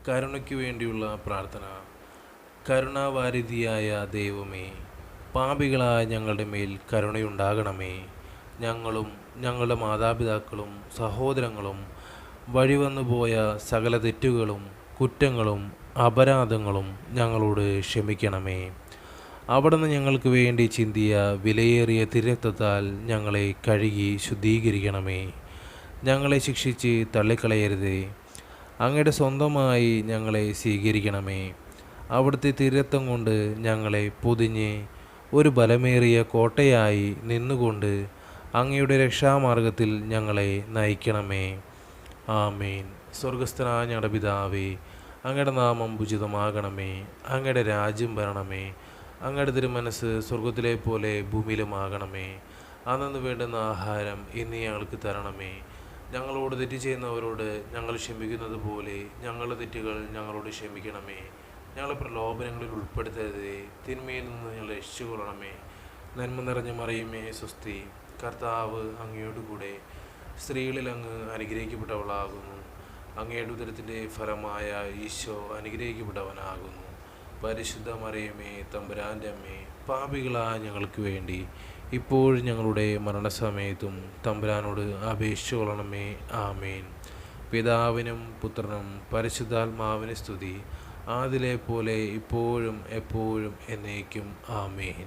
കരുണയ്ക്ക് വേണ്ടിയുള്ള പ്രാർത്ഥന. കരുണാവാരിധിയായ ദൈവമേ, പാപികളായ ഞങ്ങളുടെ മേൽ കരുണയുണ്ടാകണമേ. ഞങ്ങളും ഞങ്ങളുടെ മാതാപിതാക്കളും സഹോദരങ്ങളും വഴിവന്നുപോയ സകല തെറ്റുകളും കുറ്റങ്ങളും അപരാധങ്ങളും ഞങ്ങളോട് ക്ഷമിക്കണമേ. അവിടുന്ന് ഞങ്ങൾക്ക് വേണ്ടി ചിന്തിയ വിലയേറിയ തിരുരക്തത്താൽ ഞങ്ങളെ കഴുകി ശുദ്ധീകരിക്കണമേ. ഞങ്ങളെ ശിക്ഷിച്ച് തള്ളിക്കളയരുതേ. അങ്ങയുടെ സ്വന്തമായി ഞങ്ങളെ സ്വീകരിക്കണമേ. അവിടുത്തെ തിരുരക്തം കൊണ്ട് ഞങ്ങളെ പൊതിഞ്ഞ് ഒരു ബലമേറിയ കോട്ടയായി നിന്നുകൊണ്ട് അങ്ങയുടെ രക്ഷാമാർഗത്തിൽ ഞങ്ങളെ നയിക്കണമേ. ആമേൻ. സ്വർഗസ്ഥനായ ഞങ്ങളുടെ പിതാവേ, അങ്ങയുടെ നാമം ഉചിതമാകണമേ. അങ്ങയുടെ രാജ്യം വരണമേ. അങ്ങയുടെ തിരുമനസ്സ് സ്വർഗത്തിലെ പോലെ ഭൂമിയിലുമാകണമേ. അന്നു വേണ്ടുന്ന ആഹാരം ഇന്ന് ഞങ്ങൾക്ക് തരണമേ. ഞങ്ങളോട് തെറ്റ് ചെയ്യുന്നവരോട് ഞങ്ങൾ ക്ഷമിക്കുന്നത് പോലെ ഞങ്ങളുടെ തെറ്റുകൾ ഞങ്ങളോട് ക്ഷമിക്കണമേ. ഞങ്ങളെ പ്രലോഭനങ്ങളിൽ ഉൾപ്പെടുത്തരുതേ, തിന്മയിൽ നിന്ന് ഞങ്ങളെ രക്ഷിച്ചുകൊള്ളണമേ. നന്മ നിറഞ്ഞ മറിയമേ സ്വസ്തി, കർത്താവ് അങ്ങയോട് കൂടെ സ്ത്രീകളിൽ അങ്ങ് അനുഗ്രഹിക്കപ്പെട്ടവളാകുന്നു. അങ്ങയുടെ ഉദരത്തിൻ്റെ ഫലമായ ഈശോ അനുഗ്രഹിക്കപ്പെട്ടവനാകുന്നു. പരിശുദ്ധ മറിയമേ തമ്പുരാൻ്റെ അമ്മേ, പാപികളായ ഞങ്ങൾക്ക് വേണ്ടി ഇപ്പോഴും ഞങ്ങളുടെ മരണസമയത്തും തമ്പുരാനോട് അപേക്ഷിച്ചു കൊള്ളണമേ. ആമേൻ. പിതാവിനും പുത്രനും പരിശുദ്ധാത്മാവിന് സ്തുതി, ആദിലെ പോലെ ഇപ്പോഴും എപ്പോഴും എന്നേക്കും. ആമേൻ.